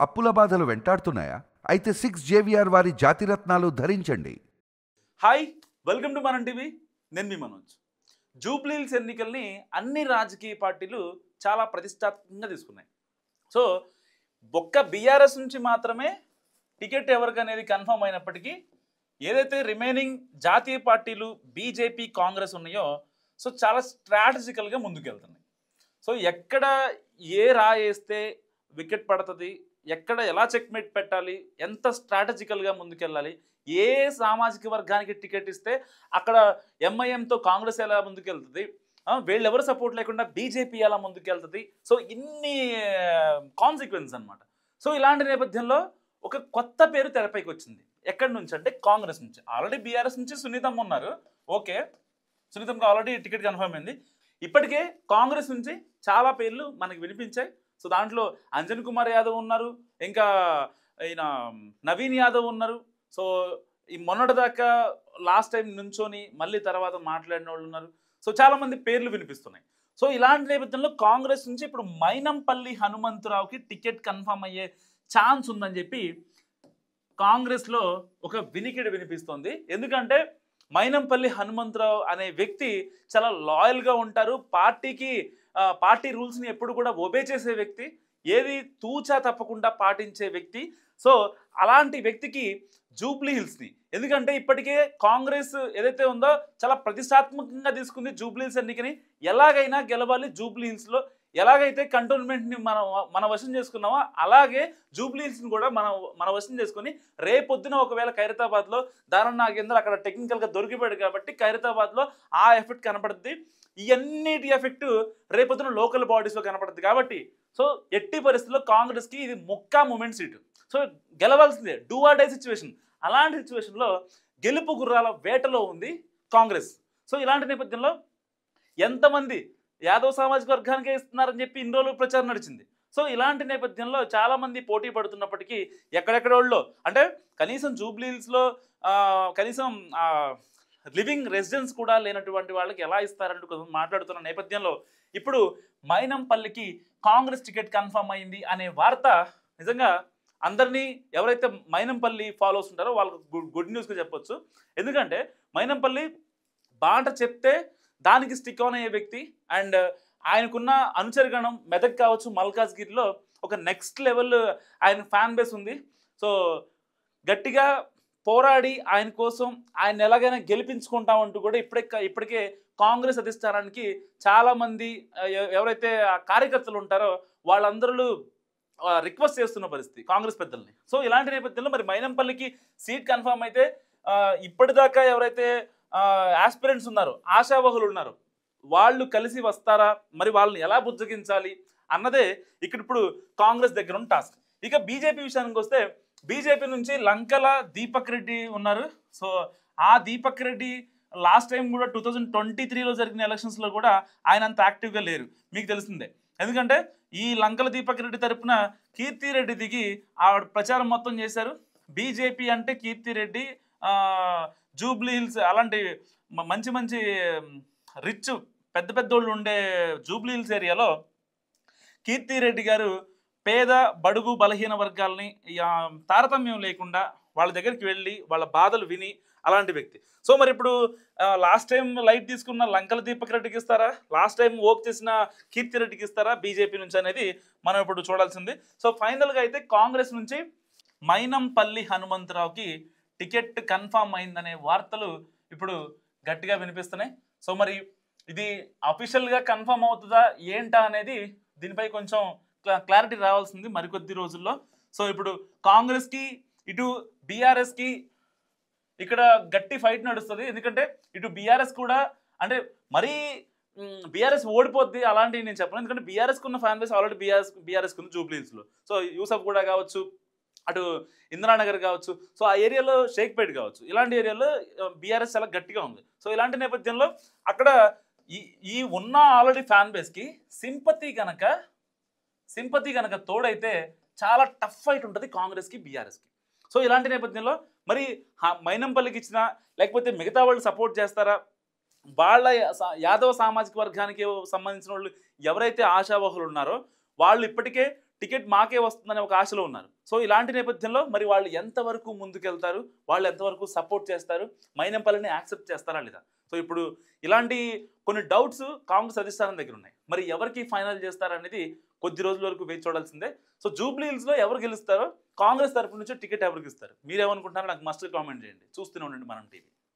అప్పుల బాధలు వెంటాడుతున్నాయా? అయితే 6 జేవిఆర్ వారి జాతిరత్నాలు ధరించండి. హాయ్, వెల్కమ్ టు మనం టీవీ. నేను మీ మనోజ్. జూబ్లీహిల్స్ ఎన్నికల్ని అన్ని రాజకీయ పార్టీలు చాలా ప్రతిష్టాత్మకంగా తీసుకున్నాయి. సో ఒక్క బీఆర్ఎస్ నుంచి మాత్రమే టికెట్ ఎవరికి అనేది కన్ఫర్మ్ అయినప్పటికీ ఏదైతే రిమైనింగ్ జాతీయ పార్టీలు బీజేపీ, కాంగ్రెస్ ఉన్నాయో సో చాలా స్ట్రాటజికల్గా ముందుకెళ్తున్నాయి. సో ఎక్కడ ఏ రాయేస్తే వికెట్ పడుతుంది, ఎక్కడ ఎలా చెక్మేట్ పెట్టాలి, ఎంత స్ట్రాటజికల్గా ముందుకెళ్ళాలి, ఏ సామాజిక వర్గానికి టికెట్ ఇస్తే అక్కడ ఎంఐఎంతో కాంగ్రెస్ ఎలా ముందుకెళ్తుంది, వీళ్ళెవరు సపోర్ట్ లేకుండా బీజేపీ ఎలా ముందుకెళ్తుంది. సో ఇన్ని కాన్సిక్వెన్స్ అనమాట. సో ఇలాంటి నేపథ్యంలో ఒక కొత్త పేరు తెరపైకి వచ్చింది. ఎక్కడి నుంచి అంటే కాంగ్రెస్ నుంచి. ఆల్రెడీ బీఆర్ఎస్ నుంచి సునీతమ్మ ఉన్నారు. ఓకే, సునీతమ్మకి ఆల్రెడీ టికెట్ కన్ఫర్మ్ అయింది. ఇప్పటికే కాంగ్రెస్ నుంచి చాలా పేర్లు మనకి వినిపించాయి. సో దాంట్లో అంజన్ కుమార్ యాదవ్ ఉన్నారు, ఇంకా ఈయన నవీన్ యాదవ్ ఉన్నారు. సో ఈ మొన్నటిదాకా లాస్ట్ టైం నుంచొని మళ్ళీ తర్వాత మాట్లాడిన వాళ్ళు ఉన్నారు. సో చాలామంది పేర్లు వినిపిస్తున్నాయి. సో ఇలాంటి నేపథ్యంలో కాంగ్రెస్ నుంచి ఇప్పుడు మైనంపల్లి హనుమంతరావుకి టికెట్ కన్ఫర్మ్ అయ్యే ఛాన్స్ ఉందని చెప్పి కాంగ్రెస్లో ఒక వినికిడి వినిపిస్తోంది. ఎందుకంటే మైనంపల్లి హనుమంతరావు అనే వ్యక్తి చాలా లాయల్గా ఉంటారు, పార్టీ రూల్స్ని ఎప్పుడు కూడా ఒబే చేసే వ్యక్తి, ఏది తూచా తప్పకుండా పాటించే వ్యక్తి. సో అలాంటి వ్యక్తికి జూబ్లీహిల్స్ని, ఎందుకంటే ఇప్పటికే కాంగ్రెస్ ఏదైతే ఉందో చాలా ప్రతిష్టాత్మకంగా తీసుకుంది జూబ్లీహిల్స్ ఎన్నికని. ఎలాగైనా గెలవాలి, జూబ్లీహిల్స్లో ఎలాగైతే కంటోన్మెంట్ని మన వశం చేసుకున్నామో అలాగే జూబ్లీహిల్స్ని కూడా మన వశం చేసుకుని రేపొద్దున ఒకవేళ ఖైరతాబాద్లో దానం నాగేందర్ అక్కడ టెక్నికల్గా దొరికిపోయాడు కాబట్టి ఖైరతాబాద్లో ఆ ఎఫెక్ట్ కనపడుద్ది. ఇవన్నిటి ఎఫెక్ట్ రేపొద్దున లోకల్ బాడీస్లో కనపడుద్ది కాబట్టి సో ఎట్టి పరిస్థితుల్లో కాంగ్రెస్కి ఇది మొక్కా మూమెంట్ సీటు. సో గెలవాల్సిందే, డూ ఆర్ డై సిచ్యువేషన్. అలాంటి సిచ్యువేషన్లో గెలుపు గుర్రాల వేటలో ఉంది కాంగ్రెస్. సో ఇలాంటి నేపథ్యంలో ఎంతమంది యాదవ్ సామాజిక వర్గానికే ఇస్తున్నారని చెప్పి ఇన్ని రోజులు ప్రచారం నడిచింది. సో ఇలాంటి నేపథ్యంలో చాలామంది పోటీ పడుతున్నప్పటికీ ఎక్కడెక్కడ వాళ్ళు అంటే కనీసం జూబ్లీహిల్స్లో కనీసం లివింగ్ రెసిడెన్స్ కూడా లేనటువంటి వాళ్ళకి ఎలా ఇస్తారంటూ కొంచెం మాట్లాడుతున్న నేపథ్యంలో ఇప్పుడు మైనంపల్లికి కాంగ్రెస్ టికెట్ కన్ఫర్మ్ అయింది అనే వార్త నిజంగా అందరినీ, ఎవరైతే మైనంపల్లి ఫాలోవర్స్ ఉంటారో వాళ్ళకు గుడ్ న్యూస్గా చెప్పొచ్చు. ఎందుకంటే మైనంపల్లి బాట చెప్తే దానికి స్టిక్ ఆన్ అయ్యే వ్యక్తి. అండ్ ఆయనకున్న అనుచరగణం మెదక్ కావచ్చు, మల్కాజ్గిరిలో ఒక నెక్స్ట్ లెవెల్ ఆయన ఫ్యాన్ బేస్ ఉంది. సో గట్టిగా పోరాడి ఆయన కోసం ఆయన ఎలాగైనా గెలిపించుకుంటామంటూ కూడా ఇప్పటికే కాంగ్రెస్ అధిష్టానానికి చాలామంది ఎవరైతే కార్యకర్తలు ఉంటారో వాళ్ళందరూ రిక్వెస్ట్ చేస్తున్న పరిస్థితి కాంగ్రెస్ పెద్దల్ని. సో ఇలాంటి నేపథ్యంలో మరి మైనంపల్లికి సీట్ కన్ఫర్మ్ అయితే ఇప్పటిదాకా ఎవరైతే ఆస్పిరెంట్స్ ఉన్నారో, ఆశావహులు ఉన్నారో, వాళ్ళు కలిసి వస్తారా, మరి వాళ్ళని ఎలా బుజ్జగించాలి అన్నదే ఇప్పుడు కాంగ్రెస్ దగ్గర ఉన్న టాస్క్. ఇక బీజేపీ విషయానికి వస్తే బీజేపీ నుంచి లంకల దీపక్ రెడ్డి ఉన్నారు. సో ఆ దీపక్ రెడ్డి లాస్ట్ టైం కూడా 2023లో జరిగిన ఎలక్షన్స్లో కూడా ఆయన అంత యాక్టివ్గా లేరు, మీకు తెలిసిందే. ఎందుకంటే ఈ లంకల దీపక్ రెడ్డి తరపున కీర్తిరెడ్డి దిగి ఆవిడ ప్రచారం మొత్తం చేశారు. బీజేపీ అంటే కీర్తిరెడ్డి, జూబ్లీహిల్స్ అలాంటి మంచి మంచి రిచ్ పెద్ద పెద్దోళ్ళు ఉండే జూబ్లీహిల్స్ ఏరియాలో కీర్తిరెడ్డి గారు పేద బడుగు బలహీన వర్గాలని తారతమ్యం లేకుండా వాళ్ళ దగ్గరికి వెళ్ళి వాళ్ళ బాధలు విని అలాంటి వ్యక్తి. సో మరి ఇప్పుడు లాస్ట్ టైం లైట్ తీసుకున్న లంకల దీపక్ రెడ్డికి ఇస్తారా, లాస్ట్ టైం ఓక్ చేసిన కీర్తిరెడ్డికి ఇస్తారా బీజేపీ నుంచి అనేది మనం ఇప్పుడు చూడాల్సింది. సో ఫైనల్గా అయితే కాంగ్రెస్ నుంచి మైనంపల్లి హనుమంతరావుకి టికెట్ కన్ఫర్మ్ అయిందనే వార్తలు ఇప్పుడు గట్టిగా వినిపిస్తున్నాయి. సో మరి ఇది అఫీషియల్గా కన్ఫర్మ్ అవుతుందా ఏంటా అనేది దీనిపై కొంచెం క్లారిటీ రావాల్సింది మరికొద్ది రోజుల్లో. సో ఇప్పుడు కాంగ్రెస్కి ఇటు బీఆర్ఎస్కి ఇక్కడ గట్టి ఫైట్ నడుస్తుంది. ఎందుకంటే ఇటు బీఆర్ఎస్ కూడా అంటే మరీ బీఆర్ఎస్ ఓడిపోద్ది అలాంటివి నేను చెప్పను. ఎందుకంటే బీఆర్ఎస్కి ఉన్న ఫ్యాన్ బేస్ ఆల్రెడీ బీఆర్ఎస్కి ఉంది జూబ్లీహిల్స్లో. సో యూసఫ్ కూడా కావచ్చు, అటు ఇందిరానగర్ కావచ్చు, సో ఆ ఏరియాలో షేక్పేట్ కావచ్చు, ఇలాంటి ఏరియాలో బీఆర్ఎస్ చాలా గట్టిగా ఉంది. సో ఇలాంటి నేపథ్యంలో అక్కడ ఈ ఉన్న ఆల్రెడీ ఫ్యాన్ బేస్కి సింపతి కనుక తోడైతే చాలా టఫ్ ఫైట్ ఉంటుంది కాంగ్రెస్కి బీఆర్ఎస్కి. సో ఇలాంటి నేపథ్యంలో మరి మైనంపల్లికి ఇచ్చినా లేకపోతే మిగతా వాళ్ళు సపోర్ట్ చేస్తారా, వాళ్ళ యాదవ సామాజిక వర్గానికి సంబంధించిన వాళ్ళు ఎవరైతే ఆశావహులు ఉన్నారో వాళ్ళు ఇప్పటికే టికెట్ మాకే వస్తుందనే ఒక ఆశలో ఉన్నారు. సో ఇలాంటి నేపథ్యంలో మరి వాళ్ళు ఎంతవరకు ముందుకెళ్తారు, వాళ్ళు ఎంతవరకు సపోర్ట్ చేస్తారు, మైనంపల్లిని యాక్సెప్ట్ చేస్తారా లేదా? సో ఇప్పుడు ఇలాంటి కొన్ని డౌట్స్ కాంగ్రెస్ అధిష్టానం దగ్గర ఉన్నాయి. మరి ఎవరికి ఫైనల్ చేస్తారనేది కొద్ది రోజుల వరకు వేచి చూడాల్సిందే. సో జూబ్లీ హిల్స్లో ఎవరు గెలుస్తారో, కాంగ్రెస్ తరపు నుంచి టికెట్ ఎవరికి ఇస్తారు, మీరేమనుకుంటున్నారో నాకు మస్ట్ కామెంట్ చేయండి. చూస్తూనే ఉండండి మనం టీవీ.